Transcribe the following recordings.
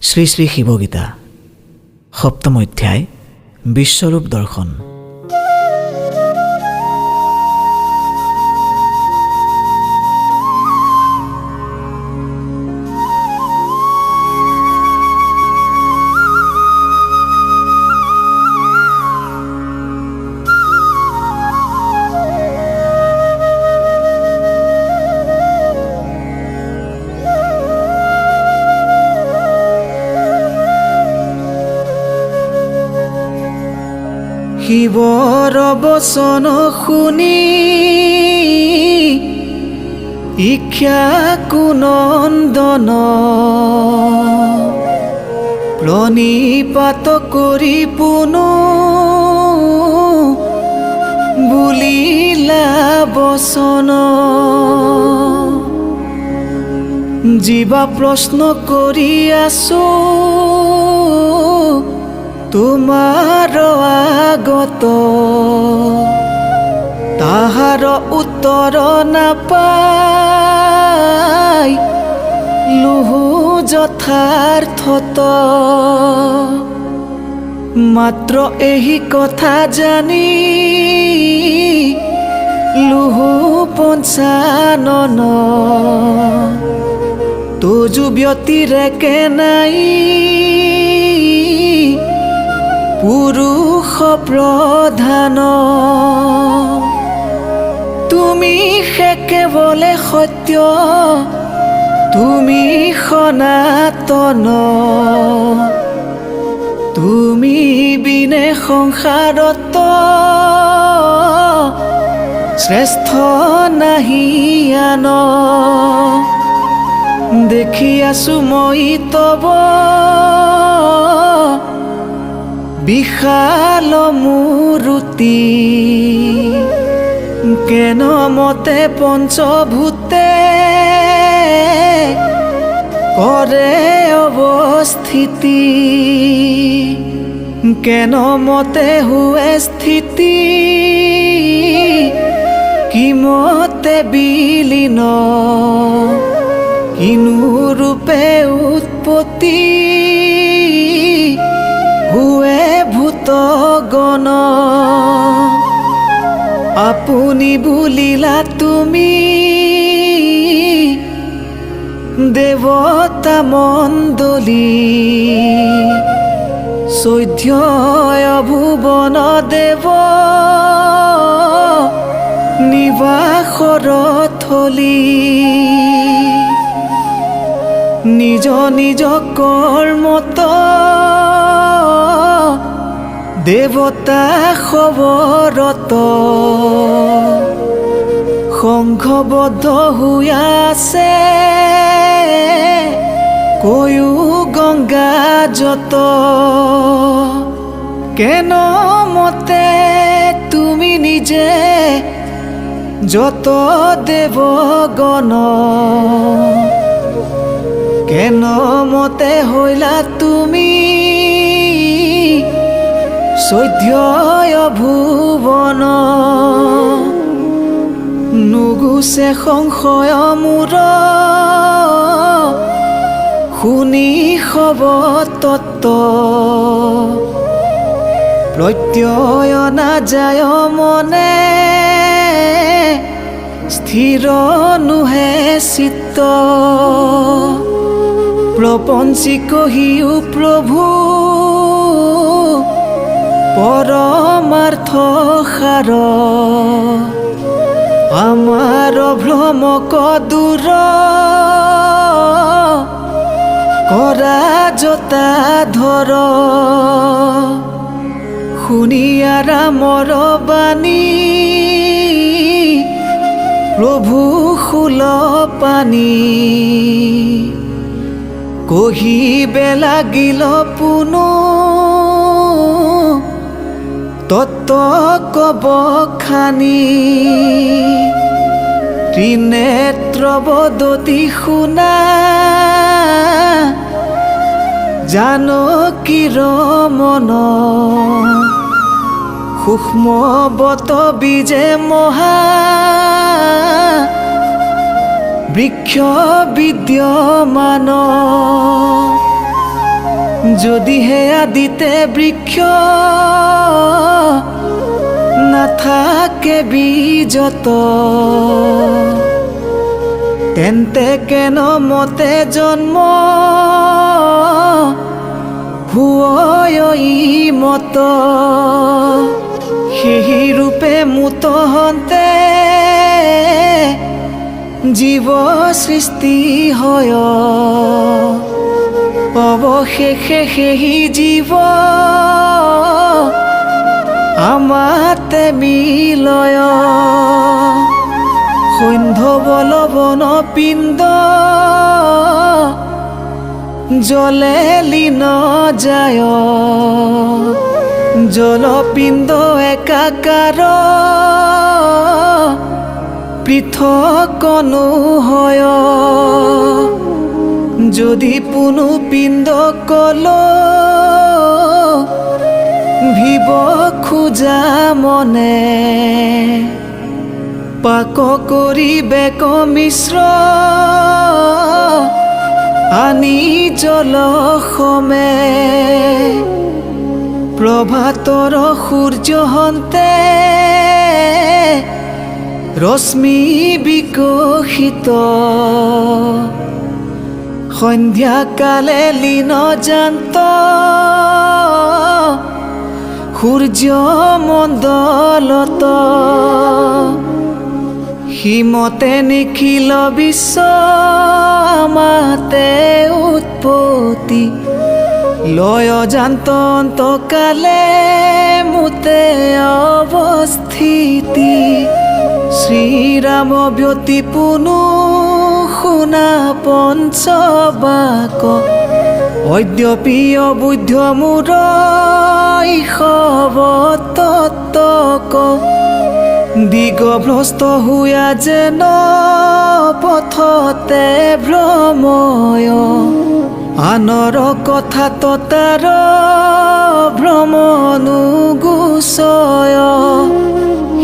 শ্ৰী শ্ৰী শিৱগীতা সপ্তম অধ্যায় বিশ্বৰূপ দৰ্শন। শিৱৰ বচন শুনি ইক্ষ্যাকু নন্দন প্ৰণিপাত কৰি পুনু বুলিলা বচন। যিবা প্ৰশ্ন কৰি আছো তোমাৰ আগত, তাহাৰ উত্তৰ নাপাই লুহু যথাৰ্থত। মাত্ৰ এই কথা জানি লুহু পঞ্চানন, তোজু ব্যতিৰেকে নাই পুৰুষ প্ৰধান। তুমি হে কেৱলে সত্য, তুমি সনাতন, তুমি বিনে সংসাৰত শ্ৰেষ্ঠ নাহি আন। দেখি আছো মই তব বিশাল মূৰুতি, কেন মতে পঞ্চভূতে কৰে অৱস্থিতি। কেন মতে হুৱে স্থিতি, কি মতে বিলীন, কিনো ৰূপে উৎপত্তি হুৱে ভূতগণ। আপুনি বুলিলা তুমি দেৱতা মণ্ডলী, চৈধ্যয় ভুৱন দেৱ নিবাসৰ থলী। নিজ নিজ কৰ্মত দেৱতা খবৰত, সংঘবদ্ধ হৈ আছে কৈও গংগা যত। কেন মতে তুমি নিজে যত দেৱগণ, কেন মতে হৈলা তুমি চৈধ্যয় ভুৱন। নুগুছে সংশয় মূৰ শুনি সব তত্ত্ব, প্ৰত্যয় নাযায় মনে স্থিৰ নুহে চিত্ত। প্ৰপঞ্চিক হিও প্ৰভু পৰমাৰ্থ সাৰ, আমাৰ ভ্ৰমক দূৰ কৰা জতা ধৰ। শুনিয়া ৰামৰ বাণী প্ৰভু শূল পানী, কহিবে লাগিল পুনু তত্ত্ব কব খানি। ত্ৰিনেত্ৰ বদতি শুনা জানকীৰ মন, সূক্ষ্ম বত বীজে মহা বৃক্ষ বিদ্যমান যদিহে আদিতে বৃক্ষ নাথাকে বীজত, তেন্তে কেন মতে জন্ম হুয় মত। সেই ৰূপে মুত হন্তে জীৱ সৃষ্টি হয়, অৱশেষে সেই জীৱ আমাতে মিলয়। সন্ধ্য বলবন পিণ্ড জলে লীন যায়, জলপিণ্ড একাকাৰ পৃথক হয়। যদি পুনু পিণ্ড কল ভিব খোজা মনে, পাক কৰিবে মিশ্ৰ আনি জলসমে। প্ৰভাতৰ সূৰ্য হন্তে ৰশ্মি বিকশিত, সন্ধ্যাকালে লীন জান্ত সূৰ্য মণ্ডলত। হিমতে নিখিল বিশ্ব আমাতে উৎপত্তি, লয় জান্ত অন্তকালে মুতে অৱস্থিতি। শ্ৰীৰাম ব্যতি পুনু শুনা পঞ্চবাক, অদ্যপি অবুদ্ধ মূৰ ইষবতক। দিগভ্ৰষ্ট হোৱা যেন পথতে ভ্ৰময়, আনৰ কথা ততাৰ ভ্ৰমনুগুচয়।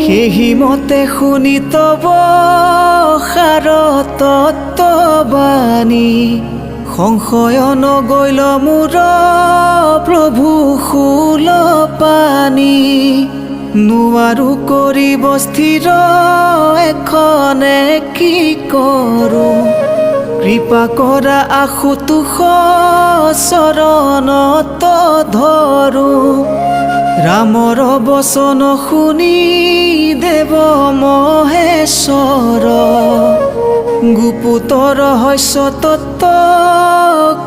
সেই মতে শুনি তব সাৰ তত্ত্ববাণী, সংশয় নগৈল মূৰ প্ৰভু শূলপাণি। নোৱাৰো কৰিব স্থিৰ এখনে কি কৰোঁ, কৃপা কৰা আশুতোষ চৰণত ধৰোঁ। ৰামৰ বচন শুনি দেৱ মহেশ্বৰ, গুপুতৰ ৰহস্য তত্ত্ব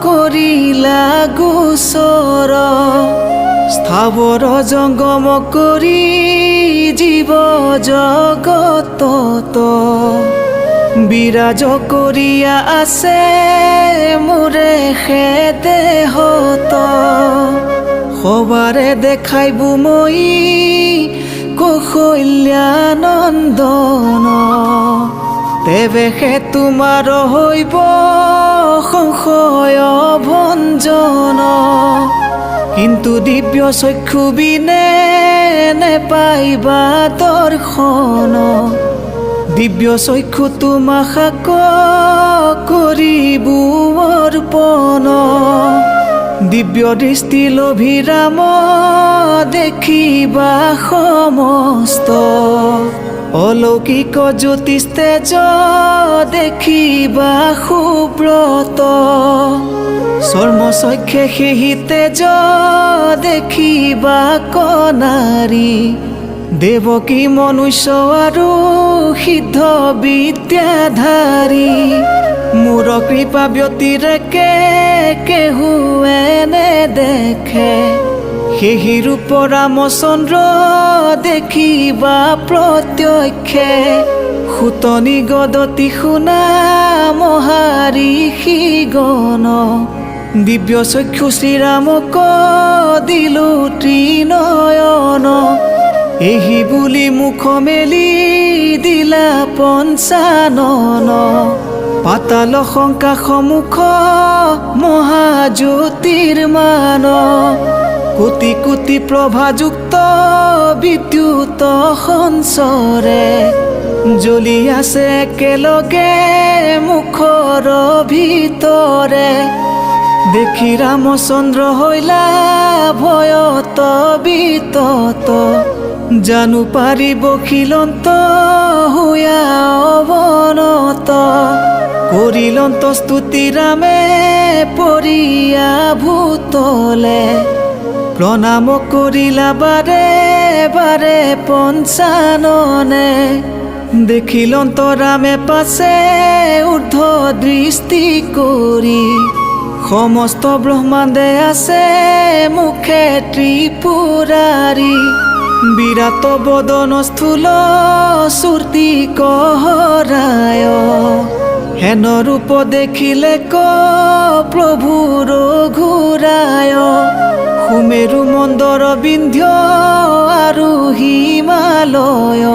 কৰিলা গোচৰ। স্থাৱৰ জংগম কৰি জীৱ জগতত, বিৰাজ কৰিয়া আছে মোৰে দেহত। সবাৰে দেখাইবো মই কৌশল্যানন্দন, তেৱেহে তোমাৰ হৈব সংশয় ভঞ্জন। কিন্তু দিব্য চক্ষু বিনে নেপাইবা দৰ্শন, দিব্য চক্ষু তোমাক কৰিবো অৰ্পণ। দিব্য দৃষ্টি লভিৰাম দেখিবা সমস্ত, অলৌকিক জ্যোতিষ তেজ দেখিবা সুব্ৰত। চৰ্মচক্ষে সেই তেজ দেখিবা কনাৰী, দেৱকী মনুষ্য আৰু সিদ্ধ বিদ্যাধাৰী। মোৰ কৃপা ব্যতিৰেকে কেহু এনে দেখে, সেই ৰূপ ৰামচন্দ্ৰ দেখিবা প্ৰত্যক্ষে। সুতনি গদতি শুনা মহাৰিষি গণ, দিব্য চক্ষু শ্ৰীৰামক দিলো ত্ৰিনয়ন। এহি বুলি মুখ মেলি দিলা পঞ্চানন, পাতাল শংকা সমুখ মহাজ্যোতিৰ্মান। কোটি কোটি প্ৰভাযুক্ত বিদ্যুত সঞ্চৰে, জ্বলি আছে একেলগে মুখৰ ভিতৰে। দেখি রামচন্দ্র হইলা ভয়ত বিতত, জানু পারিব খিলন্ত হুয়া অবনত, করিলন্ত স্তুতি রামে পড়িয়া ভূতলে, প্রণাম করিলা বারে বারে পঞ্চাননে, দেখিলন্ত রামে পাশে ঊর্ধ্ব দৃষ্টি করি, সমস্ত ব্রহ্মাণ্ডে আছে মুখে ত্রিপুরারি, বিরাট বদন স্থূল শ্ৰুতি কহৰায়, হেন ৰূপ দেখিলে ক প্ৰভু ৰঘুৰায়, সুমেৰু মন্দৰ বিন্ধ্য আৰু হিমালয়,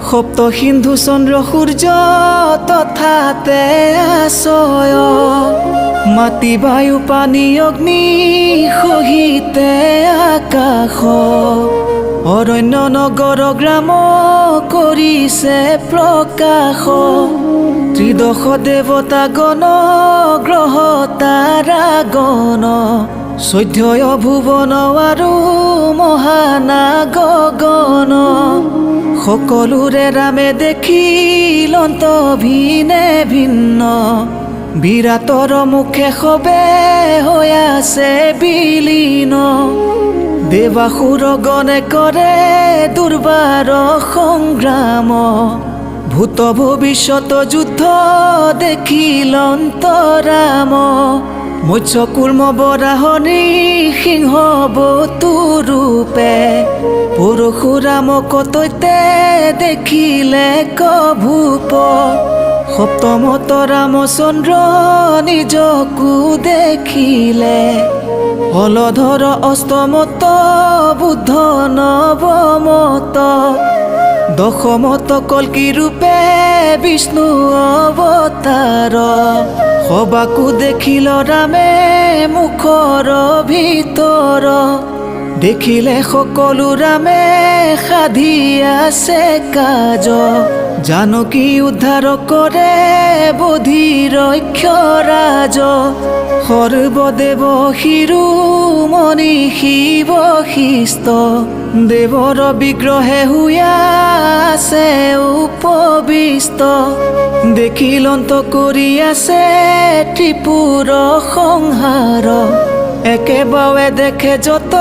সপ্ত সিন্ধু চন্দ্ৰ সূৰ্য তথাতে আশ্ৰয়, মাটি বায়ু পানী অগ্নি সহিতে আকাশ, অৰণ্য নগৰ গ্ৰাম কৰিছে প্ৰকাশ, ত্ৰিদশ দেৱতা গণ গ্ৰহ তাৰাগণ, চৈধ্যয় ভুৱন আৰু মহানাগ গণ, সকলোৰে ৰামে দেখিলন্ত ভিনে ভিন্ন, বিৰাটৰ মুখে সবে হৈ আছে বিলীন, দেৱাসুৰ গণে কৰে দুৰ্বাৰ সংগ্ৰাম, ভূত ভৱিষ্যত যুদ্ধ দেখিলন্ত ৰাম, মৎস্য কুৰ্ম বৰাহনি সিংহ বতু ৰূপে, পৰশুৰাম কতৈতে দেখিলে কভূপ, সপ্তমত ৰামচন্দ্ৰ নিজকো দেখিলে, হলধৰ অষ্টমত বুদ্ধ নৱমত, দশমত কল্কি ৰূপে বিষ্ণু অৱতাৰ, সবাকো দেখিল ৰামে মুখৰ ভিতৰ, দেখিলে সকলো ৰামে সাধি আছে কাজ, জানকী উদ্ধাৰ কৰে বধিৰ ৰাজ, সৰ্বদেৱ শিৰোমণি শিৱ শিষ্ট, দেৱৰ বিগ্ৰহে শুয়া আছে উপবিষ্ট, দেখিলন্ত কৰি আছে ত্ৰিপুৰ সংহাৰ, একেবাৰে দেখে যত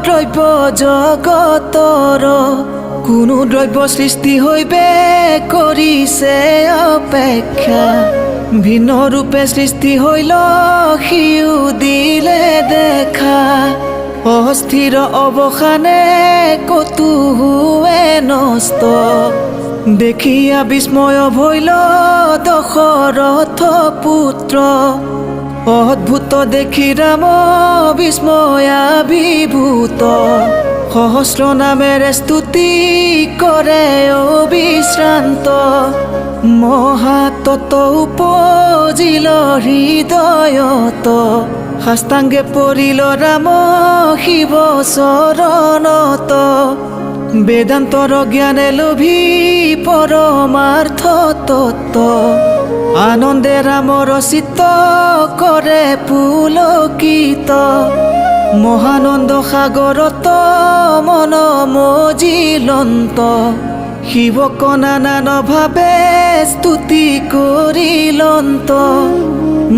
দ্ৰব্য জগতৰ, কোনো দ্ৰব্য সৃষ্টি হৈবে কৰিছে অপেক্ষা, ভিন্ন ৰূপে সৃষ্টি হৈল সিও দিলে দেখা, অস্থিৰ অৱসানে কতো হুৱে নষ্ট, দেখিয়া বিস্ময় ভৈল দশৰথ পুত্ৰ, অদ্ভুত দেখি ৰাম বিস্ময়াভিভূত, সহস্ৰ নামেৰে স্তুতি কৰে অবিশ্ৰান্ত, মহাতত্ব উপজিল হৃদয়ত, সাষ্টাংগে পৰিল ৰাম শিৱ চৰণত, বেদান্তৰ জ্ঞানে লোভি পৰমাৰ্থ তত্ত্ব, আনন্দে ৰামৰ চিত্ত কৰে পুলকিত, মহানন্দ সাগৰত মন মজিলন্ত, শিৱক নানান ভাৱে স্তুতি কৰিলন্ত,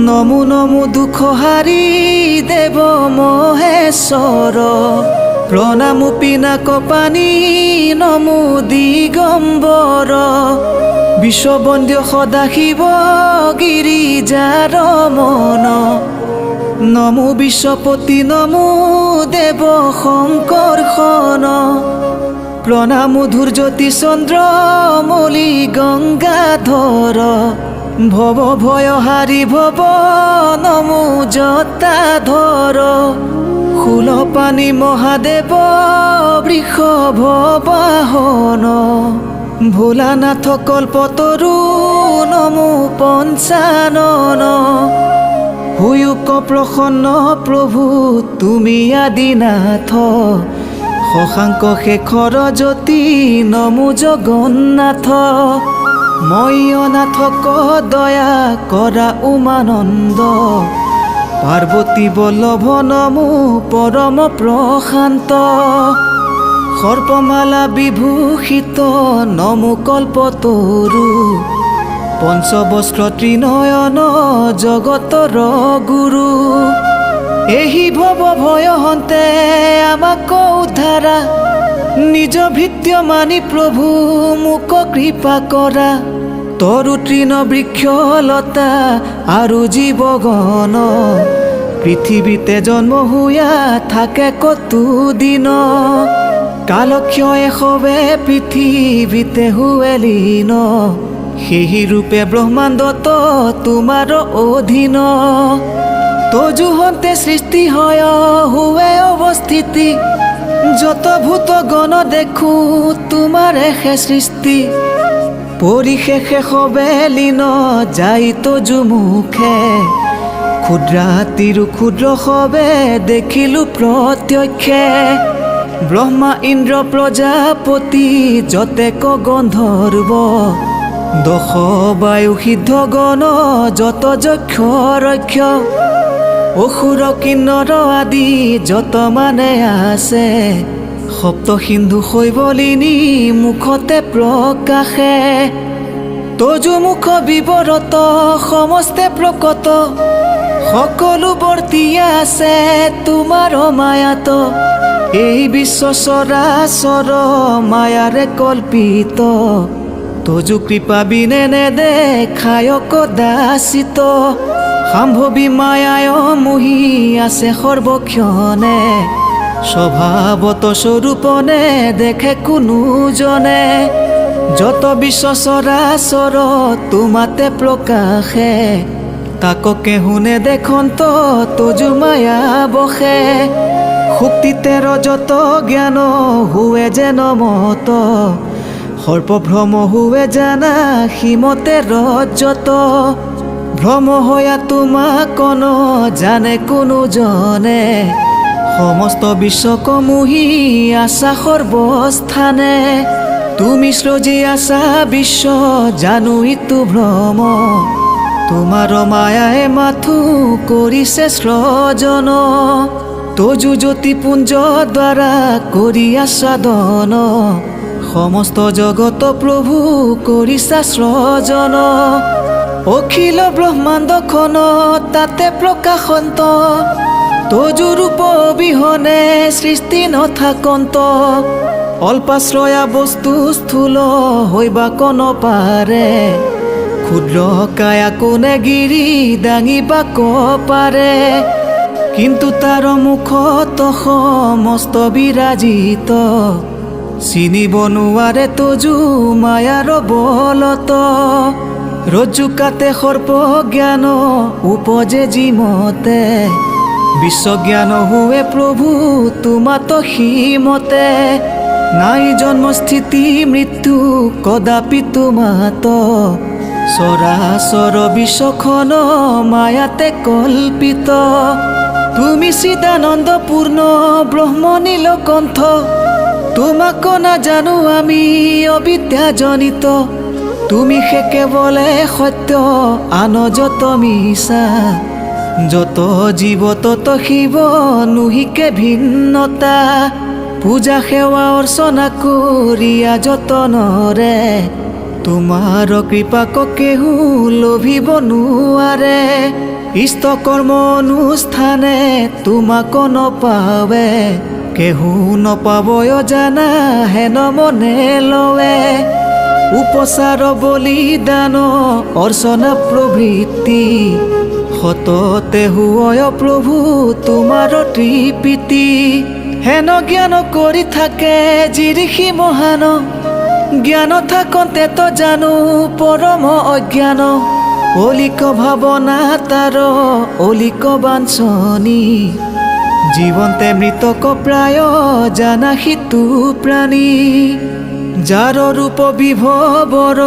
নমো নমো দুখ হাৰি দেৱ মহেশ্বৰ, প্ৰণামো পিনাক পানী নমো দিগম্বৰ, বিশ্ববন্দ্য সদাশিৱ গিৰিজাৰ মন, নমো বিশ্বপতি নমো দেৱ শংকৰষণ, প্ৰণামো ধূৰ্জ্যোতি চন্দ্ৰ মলি গংগাধৰ, ভৱ ভয় হাৰি ভৱ নমো জটাধৰ, শূলপাণি মহাদেৱ বৃষভ বাহন, ভোলানাথ কল্পতৰু নমো পঞ্চানন, হুয়ুক প্ৰসন্ন প্ৰভু তুমি আদিনাথ, শশাংক শেখৰ জ্যোতি নমো জগন্নাথ, ময়্যনাথক দয়া কৰা উমানন্দ, পাৰ্বতী বল্লভ নমো পৰম প্ৰশান্ত সৰ্পমালা বিভূষিত নমো কল্পতৰু পঞ্চবস্ত্ৰ ত্ৰিনয়ন জগতৰ গুৰু ଏହି ভৱ ভয় হন্তে আমাক উদ্ধাৰা নিজ ভৃত্য মানি প্ৰভু মুক কৃপা কৰা তৰু তৃণ বৃক্ষলতা আৰু জীৱগণ পৃথিৱীতে জন্ম হুয়া থাকে কতু দিন কালক্ষয়ে সবে পৃথিৱীতে হুৱে লীন সেই ৰূপে ব্ৰহ্মাণ্ডত তোমাৰ অধীন তজুহন্তে সৃষ্টি হয় হুৱে অৱস্থিতি যত ভূত গণ দেখো তোমাৰে হে সৃষ্টি পৰিশেষে সবে লীন যাই তজু মুখে ক্ষুদ্ৰাতিৰো ক্ষুদ্ৰ সবে দেখিলো প্ৰত্যক্ষে ব্ৰহ্মা ইন্দ্ৰ প্ৰজাপতি যতেক গন্ধৰ্ব দশ বায়ু সিদ্ধ গণ যত যক্ষ ৰক্ষ অসুৰ কিন্নৰ আদি যত মানে আছে সপ্ত সিন্ধু শৈবলিনী মুখতে প্ৰকাশে তজু মুখ বিৱৰত সমস্তে প্ৰকট সকলো বৰ্তিয়া আছে তোমাৰ মায়াত এই বিশ্ব চৰাচৰ মায়াৰে কল্পিত তজু কৃপা বিনে নেদেখায় কদাচিত সাম্ভৱী মায়ায় মোহি আছে সৰ্বক্ষণে স্বভাৱত স্বৰূপনে দেখে কোনো জনে যত বিশ্ব চৰাচৰ তোমাতে প্ৰকাশে তাককে শুনে দেখন্ত তজু মায়া বসে শক্তিতে ৰজত জ্ঞান হুৱে যেন মত সৰ্পভ্ৰম হুৱে জানা সীমতে ৰজত ভ্ৰম হয়া তোমাক জানে কোনো জনে সমস্ত বিশ্বক মোহি আছা সৰ্বস্থানে তুমি সৃজি আছা বিশ্ব জানো ইটো ভ্ৰম তোমাৰ মায়াই মাথো কৰিছে সৃজন তজু জ্যোতিপুঞ্জ দ্বাৰা কৰি আস্বাদন সমস্ত জগত প্ৰভু কৰিছা সৃজন অখিল ব্ৰহ্মাণ্ডখন তাতে প্ৰকাশন্ত তজু ৰূপ অবিহনে সৃষ্টি নথাকন্ত অল্পাশ্ৰয়া বস্তু স্থূল হৈবা কন পাৰে ক্ষুদ্ৰ কায়া কোনে গিৰি দাঙিবাক পাৰে কিন্তু তাৰ মুখত সমস্ত বিৰাজিত চিনিব নোৱাৰে তজু মায়াৰ বলত ৰজ্জু কাতে সৰ্প জ্ঞান উপজে যিমতে বিশ্বজ্ঞান হুৱে প্ৰভু তোমাত সীমতে নাই জন্মস্থিতি মৃত্যু কদাপি তোমাত চৰাচৰ বিশ্বখন মায়াতে কল্পিত তুমি চিদানন্দ পূৰ্ণ ব্ৰহ্ম নীলকণ্ঠ তোমাক নাজানো আমি অবিদ্যাজনিত তুমি সে কেৱলে সত্য আন যত মিছা যত জীৱ তত শিৱ নুহিকে ভিন্নতা পূজা সেৱা অৰ্চনা কৰিয়া যতনৰে তোমাৰ কৃপাক কেহু লভিব নোৱাৰে ইষ্ট কৰ্ম অনুষ্ঠানে তোমাক নপাৱে কেহু নপাবয় জানা হেন মনে লৱে উপচাৰ বলিদান অৰ্চনা প্ৰভৃতি সততে হুয় প্ৰভু তোমাৰ তৃপ্তি হেন জ্ঞান কৰি থাকে যিঋষি মহান জ্ঞান থাকন্তে তো জানো পৰম অজ্ঞান অলিক ভাৱনা তাৰ অলিক বাঞ্ছনি জীৱন্তে মৃতক প্ৰায় জানা সিটো প্ৰাণী যাৰ ৰূপ বিভৱৰ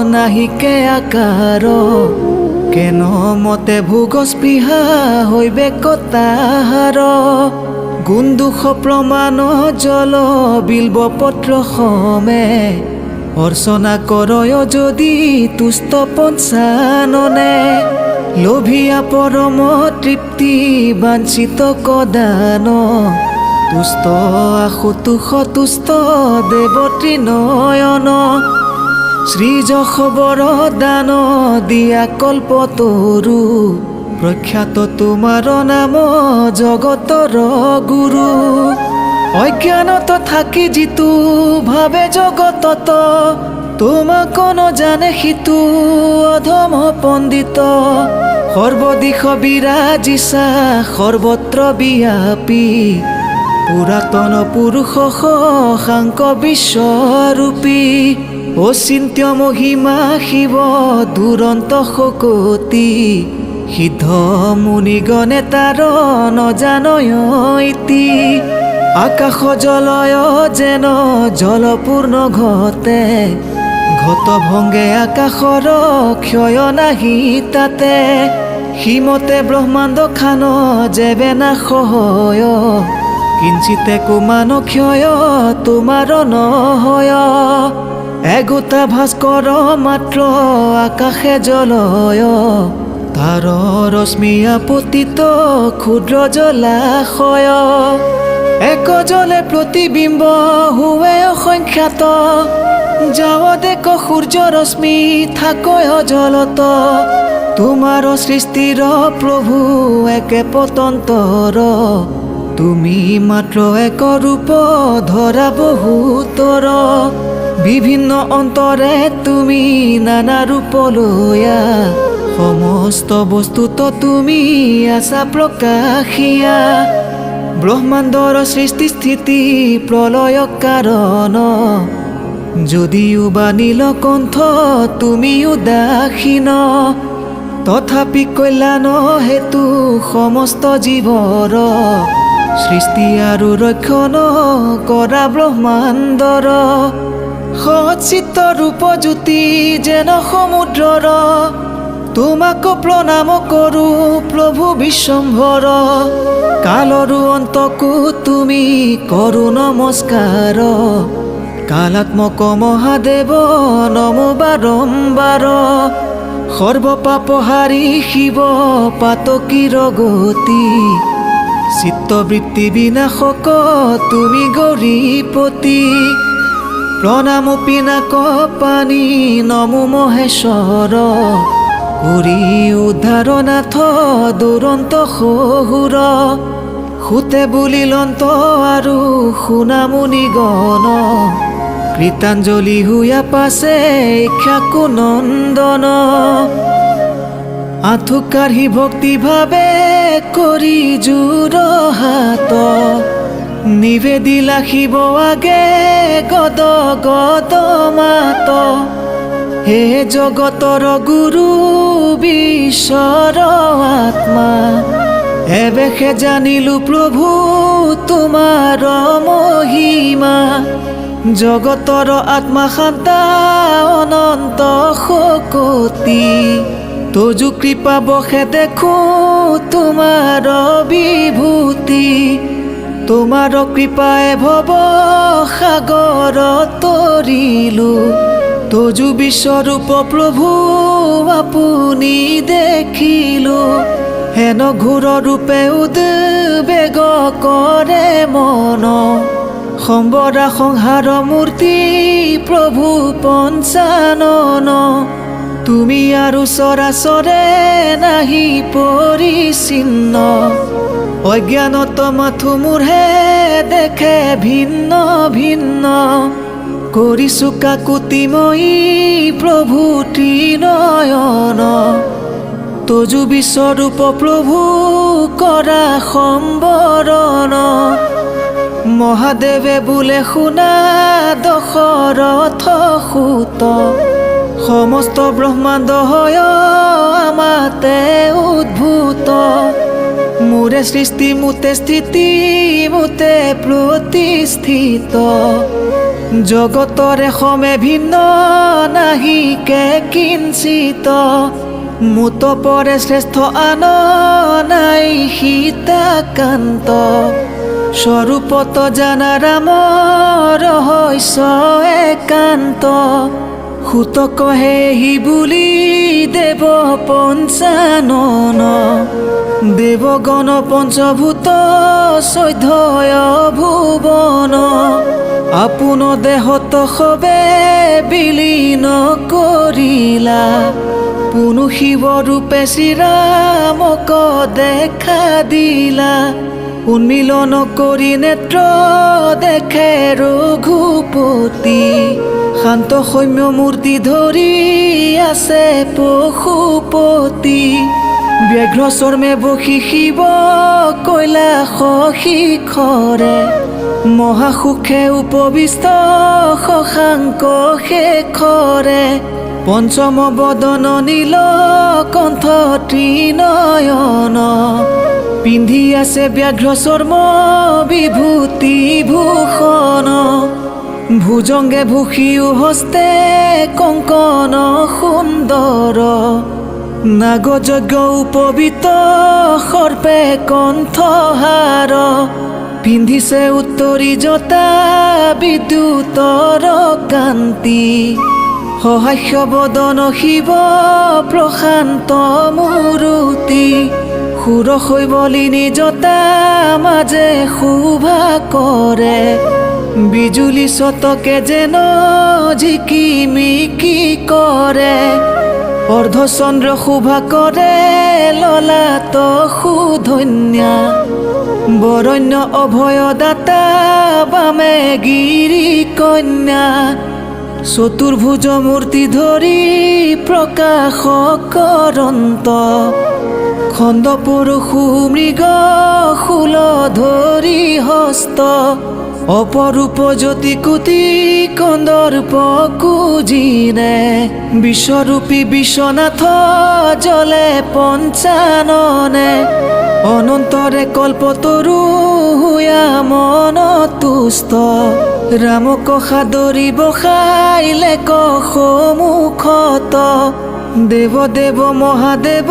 নাহিকে আকাৰ কেন মতে ভোগ স্পৃহা হৈবে কতাহাৰ গুণ দুখ প্ৰমাণ জল বিল্ব পত্ৰ সমে অৰ্চনা কৰয় যদি তুষ্ট পঞ্চাননে লোভিয়া পৰম তৃপ্তি বাঞ্ছিত কদান তুষ্ট আশুতোষ তুষ্ট দেৱতী নয়ন শ্ৰীযশবৰ দান দিয়া কল্পতৰু প্ৰখ্যাত তোমাৰ নাম জগতৰ গুৰু অজ্ঞানত থাকি যিটো ভাবে জগতত তোমাক নজানে সিটো অধম পণ্ডিত সৰ্বদিশ বিৰাজিছা সৰ্বত্ৰ ব্যাপী পুৰাতন পুৰুষ শশাংক বিশ্বৰূপী অচিন্ত্য মহিমা শিৱ দুৰন্ত শকতি সিদ্ধ মুনিগণে তাৰ নজানয় ইতি আকাশ জলয় যেন জলপূৰ্ণ ঘটে ঘট ভংগে আকাশৰ ক্ষয় নাহি তাতে সিমতে ব্ৰহ্মাণ্ড খান যেবে নাশয় কিঞ্চিতে কুমান ক্ষয় তোমাৰ নহয় এগোটা ভাস্কৰ মাত্ৰ আকাশে জলয় তাৰ ৰশ্মিয়া পতিত ক্ষুদ্ৰ জলাশয় এক জলে প্ৰতিবিম্ব হুৱে অসংখ্যাত যাৱ দেখ সূৰ্য ৰশ্মি থাকয় জলত তোমাৰ সৃষ্টিৰ প্ৰভু একে পতন্তৰ তুমি মাত্ৰ এক ৰূপ ধৰা বহুতৰ বিভিন্ন অন্তৰে তুমি নানা ৰূপ লৈয়া সমস্ত বস্তুত তুমি আছা প্ৰকাশিয়া ব্ৰহ্মাণ্ডৰ সৃষ্টি স্থিতি প্ৰলয় কাৰণ যদিও বা নীলকণ্ঠ তুমি উদাসীন তথাপি কল্যাণ হেতু সমস্ত জীৱৰ সৃষ্টি আৰু ৰক্ষণ কৰা ব্ৰহ্মাণ্ডৰ সচিত্ত ৰূপ জ্যোতি যেন সমুদ্ৰৰ তোমাক প্ৰণাম কৰো প্ৰভু বিশ্বম্ভৰ কালৰো অন্তকো তুমি কৰো নমস্কাৰ কালাত্মক মহাদেৱ নমো বাৰম্বাৰ সৰ্বপাপহাৰী শিৱ পাতকীৰ গতি চিত্তবৃত্তি বিনাশক তুমি গৌৰীপতি প্ৰণাম পিনাক পানী নমো মহেশ্বৰ কৰি উদ্ধাৰনাথ দুৰন্ত শহুৰ সুতে বুলিলন্ত আৰু সুনামুনিগণ কৃতাঞ্জলি হুয়া পাছে ইক্ষাকু নন্দন আঁঠু কাঢ়ি ভক্তি ভাবে কৰি জোৰ হাত নিবেদিলা শিৱ আগে গদ গদ মাত হে জগতৰ গুৰু বিশ্বৰৰ আত্মা এবেশে জানিলো প্ৰভু তোমাৰ মহিমা জগতৰ আত্মা শান্তা অনন্ত শকতি তোজু কৃপা বসে দেখো তোমাৰ বিভূতি তোমাৰ কৃপায়ে ভৱ সাগৰ তৰিলো তোজু বিশ্বৰূপ প্ৰভু আপুনি দেখিলো হেন ঘোৰ ৰূপে উদ্বেগ কৰে মন সম্বৰা সংহাৰ মূৰ্তি প্ৰভু পঞ্চানন তুমি আৰু চৰাচৰে নাহি পৰিচিন্ন অজ্ঞানত মাথো মোৰহে দেখে ভিন্ন ভিন্ন কৰিছো কাকুতিময়ী প্ৰভু ত্ৰিনয়ন তোজু বিশ্বৰূপ প্ৰভু কৰা সম্বৰণ মহাদেৱে বোলে শুনা দশৰথ সুত সমস্ত ব্ৰহ্মাণ্ড হয় আমাতে উদ্ভূত মোৰে সৃষ্টি মোতে স্থিতি মোতে প্ৰতিষ্ঠিত জগতৰে সমে ভিন্ন নাহিকে কিঞ্চিত মুত পৰে শ্ৰেষ্ঠ আন নাই সীতাকান্ত স্বৰূপত জানা ৰাম ৰহস্য একান্ত সুতক হেহি বুলি দেৱ পঞ্চানন দেৱগণ পঞ্চভূত চৈধ্যয় ভুৱন আপোন দেহত সবে বিলীন কৰিলা পুনু শিৱ ৰূপে শ্ৰীৰামক দেখা দিলা উন্মিলন কৰি নেত্ৰ দেখে ৰঘুপতি শান্ত সৌম্য মূৰ্তি ধৰি আছে পশুপতি ব্যাঘ্ৰ চৰ্মে বসি শিৱ কৈলাস শিখৰে মহাসুখে উপবিষ্ট শশাংক শেখৰে পঞ্চম বদন নীল কণ্ঠ ত্ৰিনয়ন পিন্ধি আছে ব্যাঘ্ৰ চৰ্ম বিভূতি ভূষণ ভুজংগে ভূষিও হস্তে কংকন সুন্দৰ নাগযজ্ঞ উপবিত সৰ্পে কণ্ঠহাৰ পিন্ধিছে উত্তৰী জটা বিদ্যুতৰ কান্তি সহাস্য বদন শিৱ প্ৰশান্ত মূৰুতি সুৰশৈবলিনী জটা মাজে শোভা কৰে বিজুলী চতকে যেন ঝিকিমিকি কৰে অৰ্ধচন্দ্ৰ শোভা কৰে ললাট সুধন্যা বৰণ্য অভয়দাতা বামে গিৰি কন্যা চতুৰ্ভুজ মূৰ্তি ধৰি প্ৰকাশ কৰন্ত খণ্ড পুৰুষু মৃগ শূল ধৰি হস্ত অপৰূপ জ্যোতি কোটি কন্দৰ্প কুজিৰে বিশ্বৰূপী বিশ্বনাথ জলে পঞ্চাননে অনন্তৰে কল্পতৰু হুয়া মন তুষ্ট ৰামক সাদৰি বসাইলে সন্মুখত দেৱ দেৱ মহাদেৱ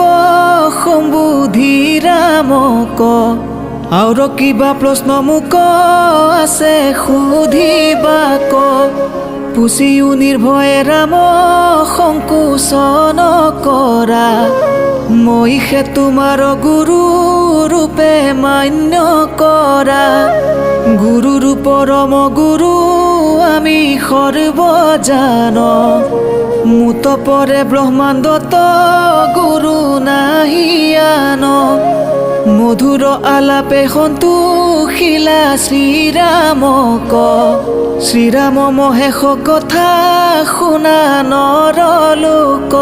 সম্বোধি ৰামক আৰু কিবা প্ৰশ্ন মোক আছে সুধিবাক পুচিও নিৰ্ভয়ে ৰাম সংকোচন কৰা মইহে তোমাৰ গুৰু ৰূপে মান্য কৰা গুৰু ৰূপ ৰম গুৰু আমি সৰ্বজান মুত পৰে ব্ৰহ্মাণ্ডত গুৰু নাহিয়ান মধুৰ আলাপে সন্তোষিলা শ্ৰীৰামক শ্ৰীৰাম মহেশ কথা শুনা নৰলোক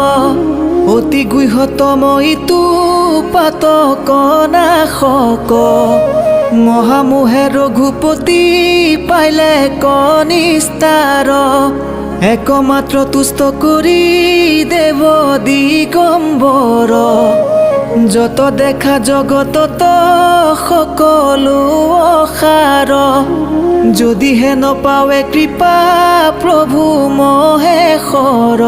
অতি গুহ্যতম ইটো পাতক নাশক মহামোহে ৰঘুপতি পাইলে কনিষ্ঠাৰ একমাত্ৰ তুষ্ট কৰি দেৱ দিগম্বৰ যত দেখা জগতত সকলো অসাৰ যদিহে নপাৱে কৃপা প্ৰভু মহেশৰ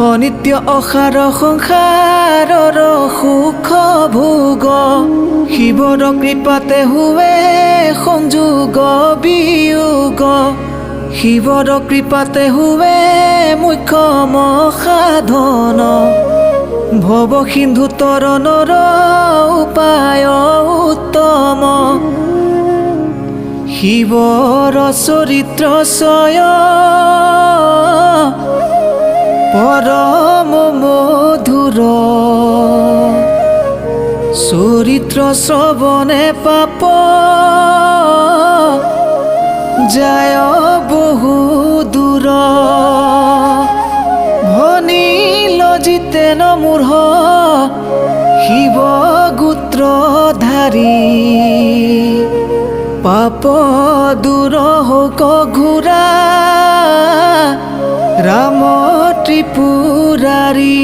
অনিত্য অসাৰ সংসাৰৰ সুখ ভোগ শিৱৰ কৃপাতে হুৱে সংযোগ বিয়োগ শিৱৰ কৃপাতে হুৱে মুখ্যম সাধন ভৱ সিন্ধু তৰণৰ উপায় উত্তম শিৱৰ চৰিত্ৰ চয় পৰম মধুৰ চৰিত্ৰ শ্ৰৱণে পাপ যায় বহু দূৰ ভনী লজিতে নমূঢ় শিৱ গোত্ৰধাৰী পাপ দূৰ হওক ঘূৰা ৰাম ত্ৰিপুৰাৰী